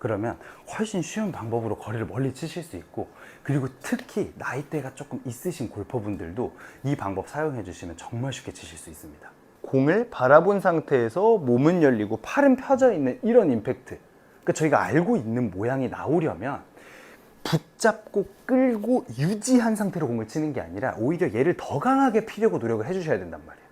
그러면 훨씬 쉬운 방법으로 거리를 멀리 치실 수 있고, 그리고 특히 나이대가 조금 있으신 골퍼분들도 이 방법 사용해 주시면 정말 쉽게 치실 수 있습니다. 공을 바라본 상태에서 몸은 열리고 팔은 펴져 있는 이런 임팩트, 그러니까 저희가 알고 있는 모양이 나오려면 붙잡고 끌고 유지한 상태로 공을 치는 게 아니라 오히려 얘를 더 강하게 피려고 노력을 해주셔야 된단 말이에요.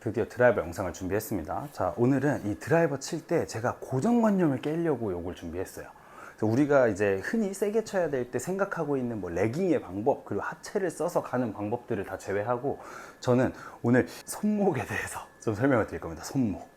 드디어 드라이버 영상을 준비했습니다. 자, 오늘은 이 드라이버 칠 때 제가 고정관념을 깨려고 요걸 준비했어요. 그래서 우리가 이제 흔히 세게 쳐야 될 때 생각하고 있는 뭐 레깅의 방법, 그리고 하체를 써서 가는 방법들을 다 제외하고, 저는 오늘 손목에 대해서 좀 설명을 드릴 겁니다. 손목.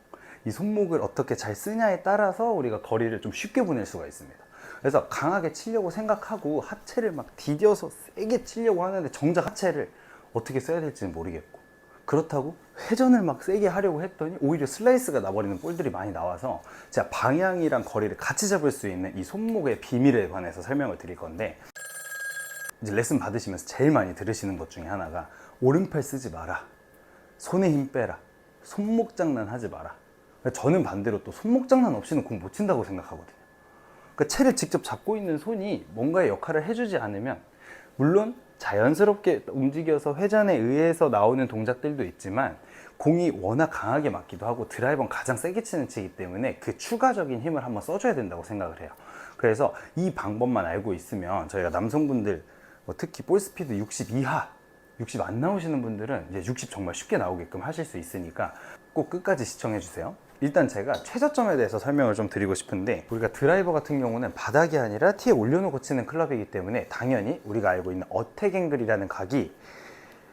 이 손목을 어떻게 잘 쓰냐에 따라서 우리가 거리를 좀 쉽게 보낼 수가 있습니다. 그래서 강하게 치려고 생각하고 하체를 막 디뎌서 세게 치려고 하는데 정작 하체를 어떻게 써야 될지는 모르겠고, 그렇다고 회전을 막 세게 하려고 했더니 오히려 슬라이스가 나버리는 볼들이 많이 나와서 제가 방향이랑 거리를 같이 잡을 수 있는 이 손목의 비밀에 관해서 설명을 드릴 건데, 이제 레슨 받으시면서 제일 많이 들으시는 것 중에 하나가 오른팔 쓰지 마라, 손에 힘 빼라, 손목 장난 하지 마라. 저는 반대로 또 손목 장난 없이는 공 못 친다고 생각하거든요. 그러니까 채를 직접 잡고 있는 손이 뭔가의 역할을 해주지 않으면, 물론 자연스럽게 움직여서 회전에 의해서 나오는 동작들도 있지만 공이 워낙 강하게 맞기도 하고 드라이버는 가장 세게 치는 치이기 때문에 그 추가적인 힘을 한번 써줘야 된다고 생각을 해요. 그래서 이 방법만 알고 있으면 저희가 남성분들 특히 볼 스피드 60 이하, 60 안 나오시는 분들은 이제 60 정말 쉽게 나오게끔 하실 수 있으니까 꼭 끝까지 시청해 주세요. 일단 제가 최저점에 대해서 설명을 좀 드리고 싶은데, 우리가 드라이버 같은 경우는 바닥이 아니라 티에 올려놓고 치는 클럽이기 때문에 당연히 우리가 알고 있는 어택 앵글이라는 각이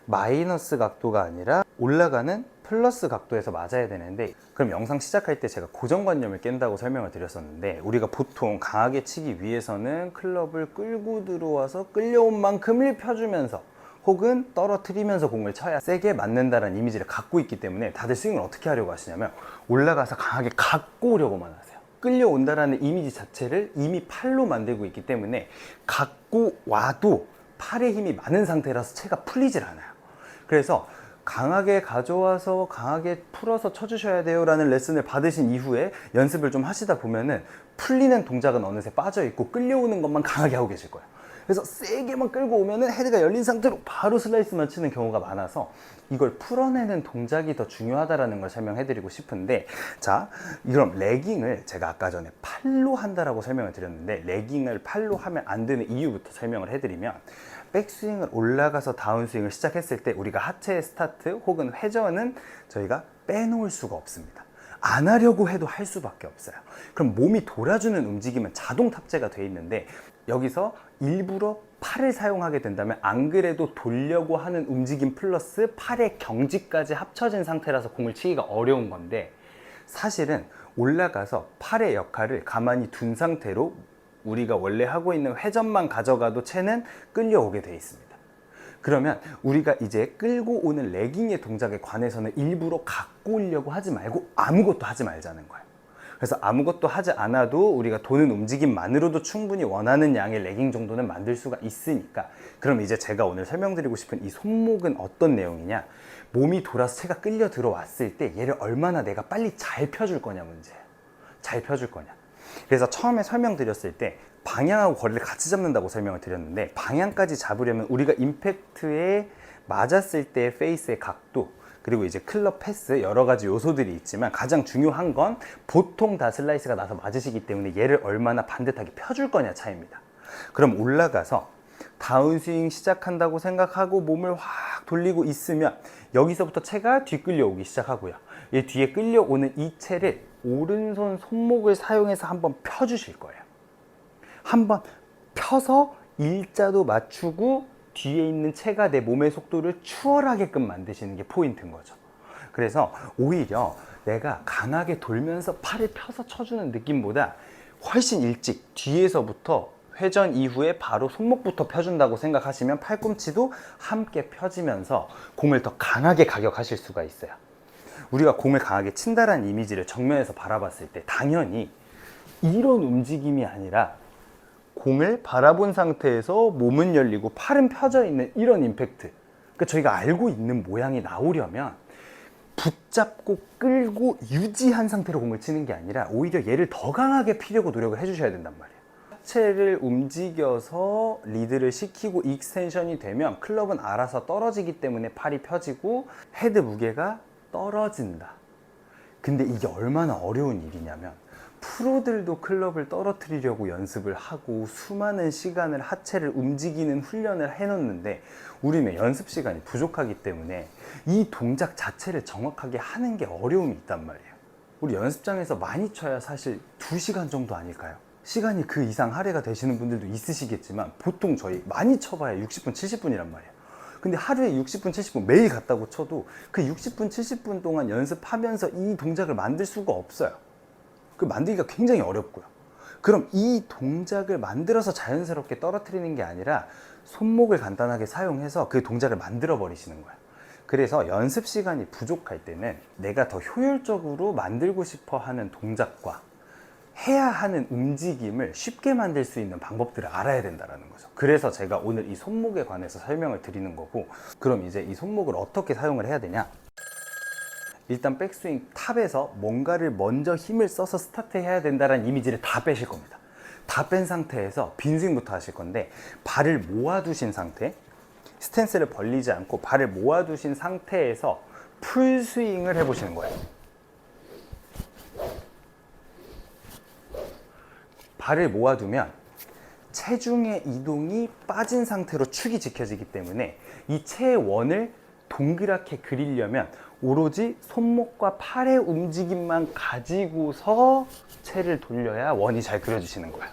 마이너스 각도가 아니라 올라가는 플러스 각도에서 맞아야 되는데, 그럼 영상 시작할 때 제가 고정관념을 깬다고 설명을 드렸었는데, 우리가 보통 강하게 치기 위해서는 클럽을 끌고 들어와서 끌려온 만큼을 펴주면서 혹은 떨어뜨리면서 공을 쳐야 세게 맞는다는 이미지를 갖고 있기 때문에 다들 스윙을 어떻게 하려고 하시냐면 올라가서 강하게 갖고 오려고만 하세요. 끌려온다라는 이미지 자체를 이미 팔로 만들고 있기 때문에 갖고 와도 팔에 힘이 많은 상태라서 채가 풀리질 않아요. 그래서 강하게 가져와서 강하게 풀어서 쳐주셔야 돼요 라는 레슨을 받으신 이후에 연습을 좀 하시다 보면은 풀리는 동작은 어느새 빠져 있고 끌려오는 것만 강하게 하고 계실 거예요. 그래서 세게만 끌고 오면은 헤드가 열린 상태로 바로 슬라이스만 치는 경우가 많아서 이걸 풀어내는 동작이 더 중요하다는 걸 설명해 드리고 싶은데, 자, 그럼 레깅을 제가 아까 전에 팔로 한다라고 설명을 드렸는데, 레깅을 팔로 하면 안 되는 이유부터 설명을 해 드리면, 백스윙을 올라가서 다운스윙을 시작했을 때 우리가 하체의 스타트 혹은 회전은 저희가 빼놓을 수가 없습니다. 안 하려고 해도 할 수밖에 없어요. 그럼 몸이 돌아주는 움직임은 자동 탑재가 되어 있는데, 여기서 일부러 팔을 사용하게 된다면 안 그래도 돌려고 하는 움직임 플러스 팔의 경직까지 합쳐진 상태라서 공을 치기가 어려운 건데, 사실은 올라가서 팔의 역할을 가만히 둔 상태로 우리가 원래 하고 있는 회전만 가져가도 채는 끌려오게 되어 있습니다. 그러면 우리가 이제 끌고 오는 레깅의 동작에 관해서는 일부러 갖고 오려고 하지 말고 아무것도 하지 말자는 거예요. 그래서 아무것도 하지 않아도 우리가 도는 움직임만으로도 충분히 원하는 양의 레깅 정도는 만들 수가 있으니까, 그럼 이제 제가 오늘 설명드리고 싶은 이 손목은 어떤 내용이냐, 몸이 돌아서 채가 끌려 들어왔을 때 얘를 얼마나 내가 빨리 잘 펴줄 거냐 문제예요. 잘 펴줄 거냐. 그래서 처음에 설명드렸을 때 방향하고 거리를 같이 잡는다고 설명을 드렸는데, 방향까지 잡으려면 우리가 임팩트에 맞았을 때의 페이스의 각도, 그리고 이제 클럽 패스 여러 가지 요소들이 있지만 가장 중요한 건 보통 다 슬라이스가 나서 맞으시기 때문에 얘를 얼마나 반듯하게 펴줄 거냐 차이입니다. 그럼 올라가서 다운스윙 시작한다고 생각하고 몸을 확 돌리고 있으면 여기서부터 채가 뒤끌려 오기 시작하고요. 이 뒤에 끌려오는 이 채를 오른손 손목을 사용해서 한번 펴주실 거예요. 한번 펴서 일자도 맞추고 뒤에 있는 채가 내 몸의 속도를 추월하게끔 만드시는 게 포인트인 거죠. 그래서 오히려 내가 강하게 돌면서 팔을 펴서 쳐주는 느낌보다 훨씬 일찍 뒤에서부터 회전 이후에 바로 손목부터 펴준다고 생각하시면 팔꿈치도 함께 펴지면서 공을 더 강하게 가격하실 수가 있어요. 우리가 공을 강하게 친다라는 이미지를 정면에서 바라봤을 때 당연히 이런 움직임이 아니라 공을 바라본 상태에서 몸은 열리고 팔은 펴져 있는 이런 임팩트. 그러니까 저희가 알고 있는 모양이 나오려면 붙잡고 끌고 유지한 상태로 공을 치는 게 아니라 오히려 얘를 더 강하게 피려고 노력을 해주셔야 된단 말이에요. 하체를 움직여서 리드를 시키고 익스텐션이 되면 클럽은 알아서 떨어지기 때문에 팔이 펴지고 헤드 무게가 떨어진다. 근데 이게 얼마나 어려운 일이냐면 프로들도 클럽을 떨어뜨리려고 연습을 하고 수많은 시간을 하체를 움직이는 훈련을 해놓는데 우리는 연습 시간이 부족하기 때문에 이 동작 자체를 정확하게 하는 게 어려움이 있단 말이에요. 우리 연습장에서 많이 쳐야 사실 2시간 정도 아닐까요? 시간이 그 이상 할애가 되시는 분들도 있으시겠지만 보통 저희 많이 쳐봐야 60분, 70분이란 말이에요. 근데 하루에 60분, 70분 매일 갔다고 쳐도 그 60분, 70분 동안 연습하면서 이 동작을 만들 수가 없어요. 그 만들기가 굉장히 어렵고요. 그럼 이 동작을 만들어서 자연스럽게 떨어뜨리는 게 아니라 손목을 간단하게 사용해서 그 동작을 만들어 버리시는 거예요. 그래서 연습 시간이 부족할 때는 내가 더 효율적으로 만들고 싶어 하는 동작과 해야 하는 움직임을 쉽게 만들 수 있는 방법들을 알아야 된다는 거죠. 그래서 제가 오늘 이 손목에 관해서 설명을 드리는 거고, 그럼 이제 이 손목을 어떻게 사용을 해야 되냐? 일단 백스윙 탑에서 뭔가를 먼저 힘을 써서 스타트해야 된다는 이미지를 다 빼실 겁니다. 다 뺀 상태에서 빈 스윙부터 하실 건데, 발을 모아두신 상태, 스탠스를 벌리지 않고 발을 모아두신 상태에서 풀 스윙을 해보시는 거예요. 발을 모아두면 체중의 이동이 빠진 상태로 축이 지켜지기 때문에 이 체의 원을 동그랗게 그리려면 오로지 손목과 팔의 움직임만 가지고서 체를 돌려야 원이 잘 그려지시는 거예요.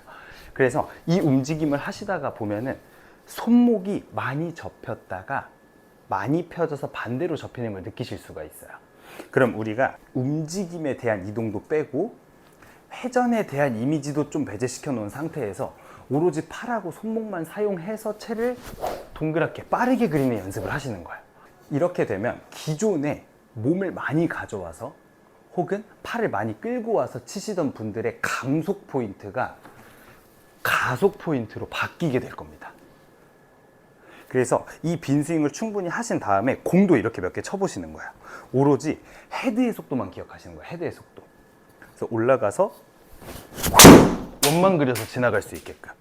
그래서 이 움직임을 하시다가 보면은 손목이 많이 접혔다가 많이 펴져서 반대로 접히는 걸 느끼실 수가 있어요. 그럼 우리가 움직임에 대한 이동도 빼고 회전에 대한 이미지도 좀 배제시켜 놓은 상태에서 오로지 팔하고 손목만 사용해서 채를 동그랗게 빠르게 그리는 연습을 하시는 거예요. 이렇게 되면 기존에 몸을 많이 가져와서 혹은 팔을 많이 끌고 와서 치시던 분들의 감속 포인트가 가속 포인트로 바뀌게 될 겁니다. 그래서 이 빈 스윙을 충분히 하신 다음에 공도 이렇게 몇 개 쳐보시는 거예요. 오로지 헤드의 속도만 기억하시는 거예요. 헤드의 속도. 그래서 올라가서 원만 그려서 지나갈 수 있게끔.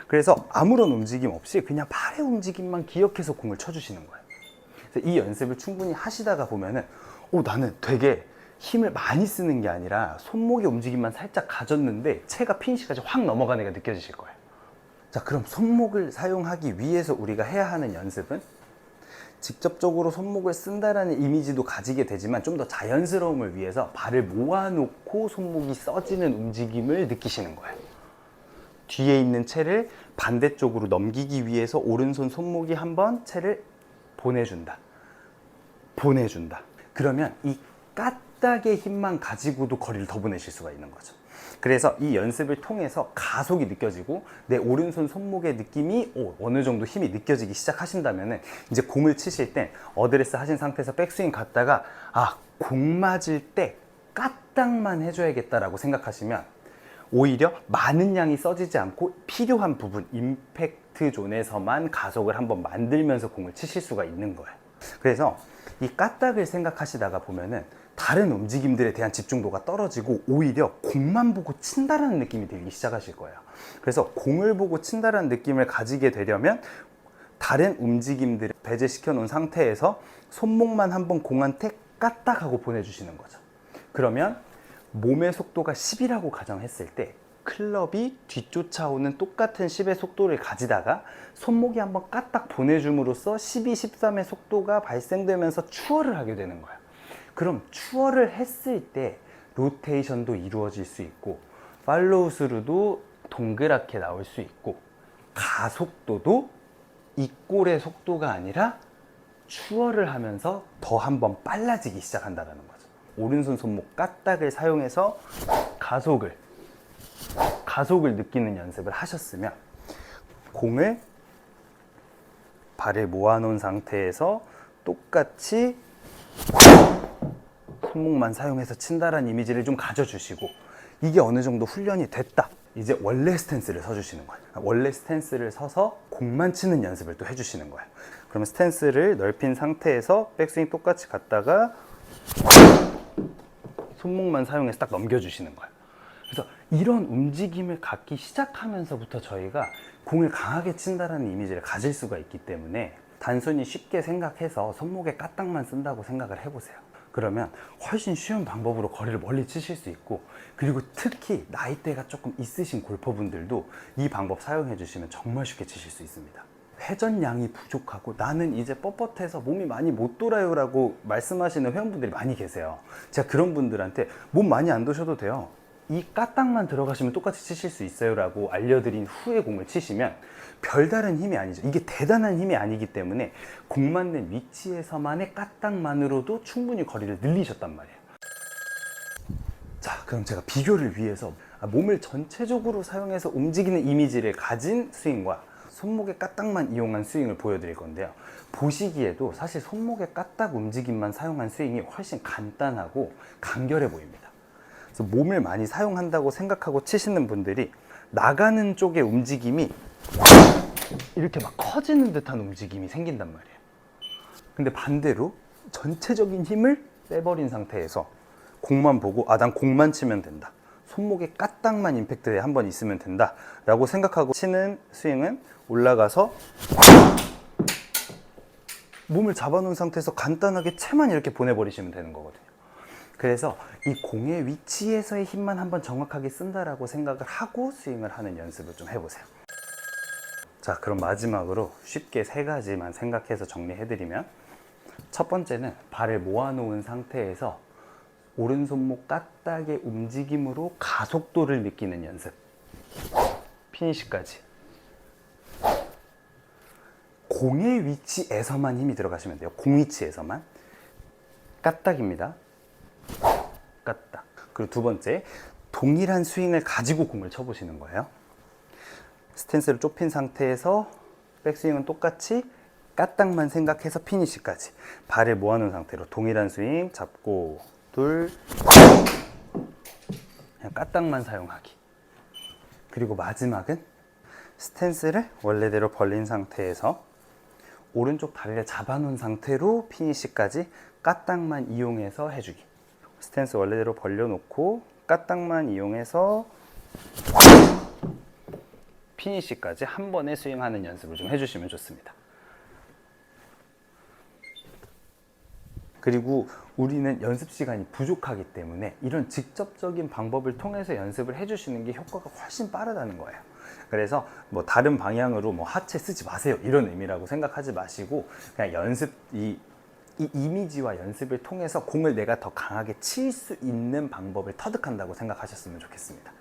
그래서 아무런 움직임 없이 그냥 팔의 움직임만 기억해서 공을 쳐주시는 거예요. 그래서 이 연습을 충분히 하시다가 보면은 나는 되게 힘을 많이 쓰는 게 아니라 손목의 움직임만 살짝 가졌는데 체가 피니시까지 확 넘어가는 게 느껴지실 거예요. 자, 그럼 손목을 사용하기 위해서 우리가 해야 하는 연습은 직접적으로 손목을 쓴다라는 이미지도 가지게 되지만 좀 더 자연스러움을 위해서 발을 모아놓고 손목이 써지는 움직임을 느끼시는 거예요. 뒤에 있는 채를 반대쪽으로 넘기기 위해서 오른손 손목이 한번 채를 보내준다. 그러면 이 까딱의 힘만 가지고도 거리를 더 보내실 수가 있는 거죠. 그래서 이 연습을 통해서 가속이 느껴지고 내 오른손 손목의 느낌이 어느 정도 힘이 느껴지기 시작하신다면 이제 공을 치실 땐 어드레스 하신 상태에서 백스윙 갔다가 공 맞을 때 까딱만 해줘야겠다라고 생각하시면 오히려 많은 양이 써지지 않고 필요한 부분, 임팩트 존에서만 가속을 한번 만들면서 공을 치실 수가 있는 거예요. 그래서 이 까딱을 생각하시다가 보면은 다른 움직임들에 대한 집중도가 떨어지고 오히려 공만 보고 친다라는 느낌이 들기 시작하실 거예요. 그래서 공을 보고 친다라는 느낌을 가지게 되려면 다른 움직임들을 배제시켜 놓은 상태에서 손목만 한번 공한테 까딱하고 보내주시는 거죠. 그러면 몸의 속도가 10이라고 가정했을 때 클럽이 뒤쫓아오는 똑같은 10의 속도를 가지다가 손목이 한번 까딱 보내줌으로써 12, 13의 속도가 발생되면서 추월을 하게 되는 거예요. 그럼 추월을 했을 때 로테이션도 이루어질 수 있고 팔로우 스루도 동그랗게 나올 수 있고 가속도도 이 꼴의 속도가 아니라 추월을 하면서 더 한번 빨라지기 시작한다는 거죠. 오른손 손목 까딱을 사용해서 가속을 느끼는 연습을 하셨으면 공을 발을 모아놓은 상태에서 똑같이 손목만 사용해서 친다라는 이미지를 좀 가져주시고 이게 어느 정도 훈련이 됐다 이제 원래 스탠스를 서주시는 거예요. 원래 스탠스를 서서 공만 치는 연습을 또 해주시는 거예요. 그러면 스탠스를 넓힌 상태에서 백스윙 똑같이 갔다가 손목만 사용해서 딱 넘겨주시는 거예요. 그래서 이런 움직임을 갖기 시작하면서부터 저희가 공을 강하게 친다라는 이미지를 가질 수가 있기 때문에 단순히 쉽게 생각해서 손목에 까딱만 쓴다고 생각을 해보세요. 그러면 훨씬 쉬운 방법으로 거리를 멀리 치실 수 있고, 그리고 특히 나이대가 조금 있으신 골퍼분들도 이 방법 사용해 주시면 정말 쉽게 치실 수 있습니다. 회전량이 부족하고 나는 이제 뻣뻣해서 몸이 많이 못 돌아요 라고 말씀하시는 회원분들이 많이 계세요. 제가 그런 분들한테 몸 많이 안 도셔도 돼요, 이 까딱만 들어가시면 똑같이 치실 수 있어요 라고 알려드린 후에 공을 치시면 별다른 힘이 아니죠. 이게 대단한 힘이 아니기 때문에 공 맞는 위치에서만의 까딱만으로도 충분히 거리를 늘리셨단 말이에요. 자, 그럼 제가 비교를 위해서 몸을 전체적으로 사용해서 움직이는 이미지를 가진 스윙과 손목의 까딱만 이용한 스윙을 보여드릴 건데요. 보시기에도 사실 손목의 까딱 움직임만 사용한 스윙이 훨씬 간단하고 간결해 보입니다. 그래서 몸을 많이 사용한다고 생각하고 치시는 분들이 나가는 쪽의 움직임이 이렇게 막 커지는 듯한 움직임이 생긴단 말이에요. 근데 반대로 전체적인 힘을 빼버린 상태에서 공만 보고 난 공만 치면 된다, 손목에 까딱만 임팩트에 한번 있으면 된다 라고 생각하고 치는 스윙은 올라가서 몸을 잡아놓은 상태에서 간단하게 채만 이렇게 보내버리시면 되는 거거든요. 그래서 이 공의 위치에서의 힘만 한번 정확하게 쓴다라고 생각을 하고 스윙을 하는 연습을 좀 해보세요. 자, 그럼 마지막으로 쉽게 3가지만 생각해서 정리해드리면, 첫 번째는 발을 모아놓은 상태에서 오른손목 까딱의 움직임으로 가속도를 느끼는 연습. 피니시까지. 공의 위치에서만 힘이 들어가시면 돼요. 공 위치에서만. 까딱입니다. 까딱. 그리고 두 번째, 동일한 스윙을 가지고 공을 쳐보시는 거예요. 스탠스를 좁힌 상태에서 백스윙은 똑같이 까딱만 생각해서 피니시까지 발을 모아놓은 상태로 동일한 스윙 잡고 둘, 그냥 까딱만 사용하기. 그리고 마지막은 스탠스를 원래대로 벌린 상태에서 오른쪽 다리를 잡아놓은 상태로 피니시까지 까딱만 이용해서 해주기. 스탠스 원래대로 벌려놓고 까딱만 이용해서 피니시까지 한 번에 스윙하는 연습을 좀 해주시면 좋습니다. 그리고 우리는 연습 시간이 부족하기 때문에 이런 직접적인 방법을 통해서 연습을 해주시는 게 효과가 훨씬 빠르다는 거예요. 그래서 뭐 다른 방향으로 뭐 하체 쓰지 마세요 이런 의미라고 생각하지 마시고, 그냥 연습, 이 이미지와 연습을 통해서 공을 내가 더 강하게 칠 수 있는 방법을 터득한다고 생각하셨으면 좋겠습니다.